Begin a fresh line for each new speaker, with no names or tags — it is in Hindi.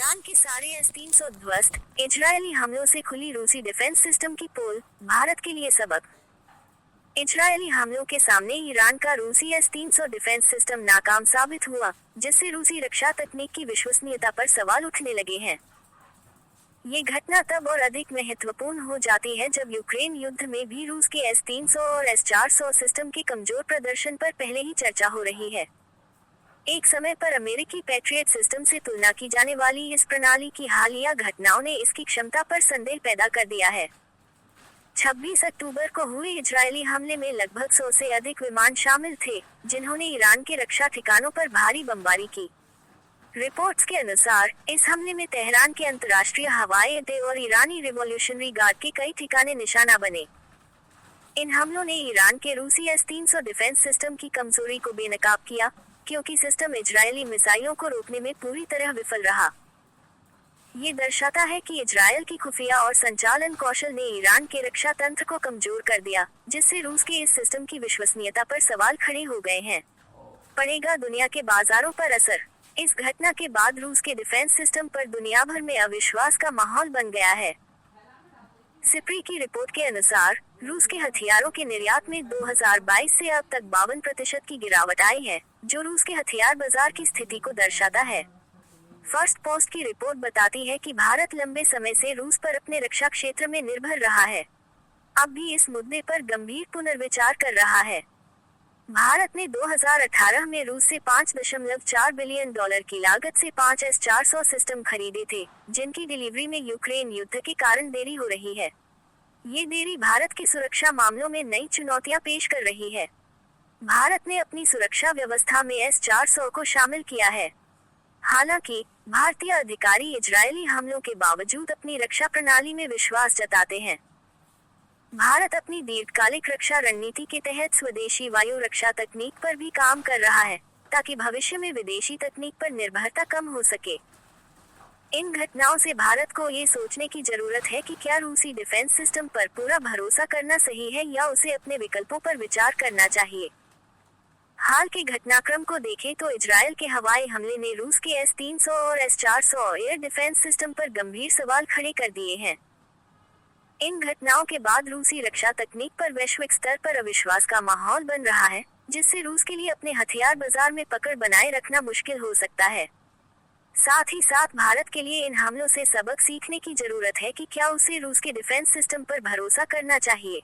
ईरान के सारे S-300 ध्वस्त, इजरायली हमलों से खुली रूसी डिफेंस सिस्टम की पोल, भारत के लिए सबक। इजरायली हमलों के सामने ईरान का रूसी S-300 डिफेंस सिस्टम नाकाम साबित हुआ, जिससे रूसी रक्षा तकनीक की विश्वसनीयता पर सवाल उठने लगे हैं। ये घटना तब और अधिक महत्वपूर्ण हो जाती है जब यूक्रेन युद्ध में भी रूस के S-300 और S-400 सिस्टम के कमजोर प्रदर्शन पर पहले ही चर्चा हो रही है। एक समय पर अमेरिकी पैट्रियट सिस्टम से तुलना की जाने वाली इस प्रणाली की हालिया घटनाओं ने इसकी क्षमता पर संदेह पैदा कर दिया है। 26 अक्टूबर को हुए इजरायली हमले में लगभग 100 से अधिक विमान शामिल थे, जिन्होंने ईरान के रक्षा ठिकानों पर भारी बमबारी की। रिपोर्ट्स के अनुसार, इस हमले में तेहरान के अंतर्राष्ट्रीय हवाई अड्डे और ईरानी रिवॉल्यूशनरी गार्ड के कई ठिकाने निशाना बने। इन हमलों ने ईरान के रूसी S-300 डिफेंस सिस्टम की कमजोरी को बेनकाब किया, क्योंकि सिस्टम इजरायली मिसाइलों को रोकने में पूरी तरह विफल रहा। ये दर्शाता है कि इजरायल की खुफिया और संचालन कौशल ने ईरान के रक्षा तंत्र को कमजोर कर दिया, जिससे रूस के इस सिस्टम की विश्वसनीयता पर सवाल खड़े हो गए हैं। पड़ेगा दुनिया के बाजारों पर असर। इस घटना के बाद रूस के डिफेंस सिस्टम पर दुनिया भर में अविश्वास का माहौल बन गया है। सिप्री की रिपोर्ट के अनुसार, रूस के हथियारों के निर्यात में 2022 से अब तक 52% की गिरावट आई है, जो रूस के हथियार बाजार की स्थिति को दर्शाता है। फर्स्ट पोस्ट की रिपोर्ट बताती है कि भारत लंबे समय से रूस पर अपने रक्षा क्षेत्र में निर्भर रहा है। अब भी इस मुद्दे पर गंभीर पुनर्विचार कर रहा है। भारत ने 2018 में रूस से $5.4 बिलियन की लागत से 5 S-400 सिस्टम खरीदे थे, जिनकी डिलीवरी में यूक्रेन युद्ध के कारण देरी हो रही है। ये देरी भारत की सुरक्षा मामलों में नई चुनौतियां पेश कर रही है। भारत ने अपनी सुरक्षा व्यवस्था में S-400 को शामिल किया है। हालांकि, भारतीय अधिकारी इजरायली हमलों के बावजूद अपनी रक्षा प्रणाली में विश्वास जताते हैं। भारत अपनी दीर्घकालिक रक्षा रणनीति के तहत स्वदेशी वायु रक्षा तकनीक पर भी काम कर रहा है, ताकि भविष्य में विदेशी तकनीक पर निर्भरता कम हो सके। इन घटनाओं से भारत को ये सोचने की जरूरत है कि क्या रूसी डिफेंस सिस्टम पर पूरा भरोसा करना सही है या उसे अपने विकल्पों पर विचार करना चाहिए। हाल के घटनाक्रम को देखें तो इजरायल के हवाई हमले ने रूस के S-300 और S-400 एयर डिफेंस सिस्टम पर गंभीर सवाल खड़े कर दिए हैं। इन घटनाओं के बाद रूसी रक्षा तकनीक पर वैश्विक स्तर पर अविश्वास का माहौल बन रहा है, जिससे रूस के लिए अपने हथियार बाजार में पकड़ बनाए रखना मुश्किल हो सकता है। साथ ही साथ भारत के लिए इन हमलों से सबक सीखने की जरूरत है कि क्या उसे रूस के डिफेंस सिस्टम पर भरोसा करना चाहिए।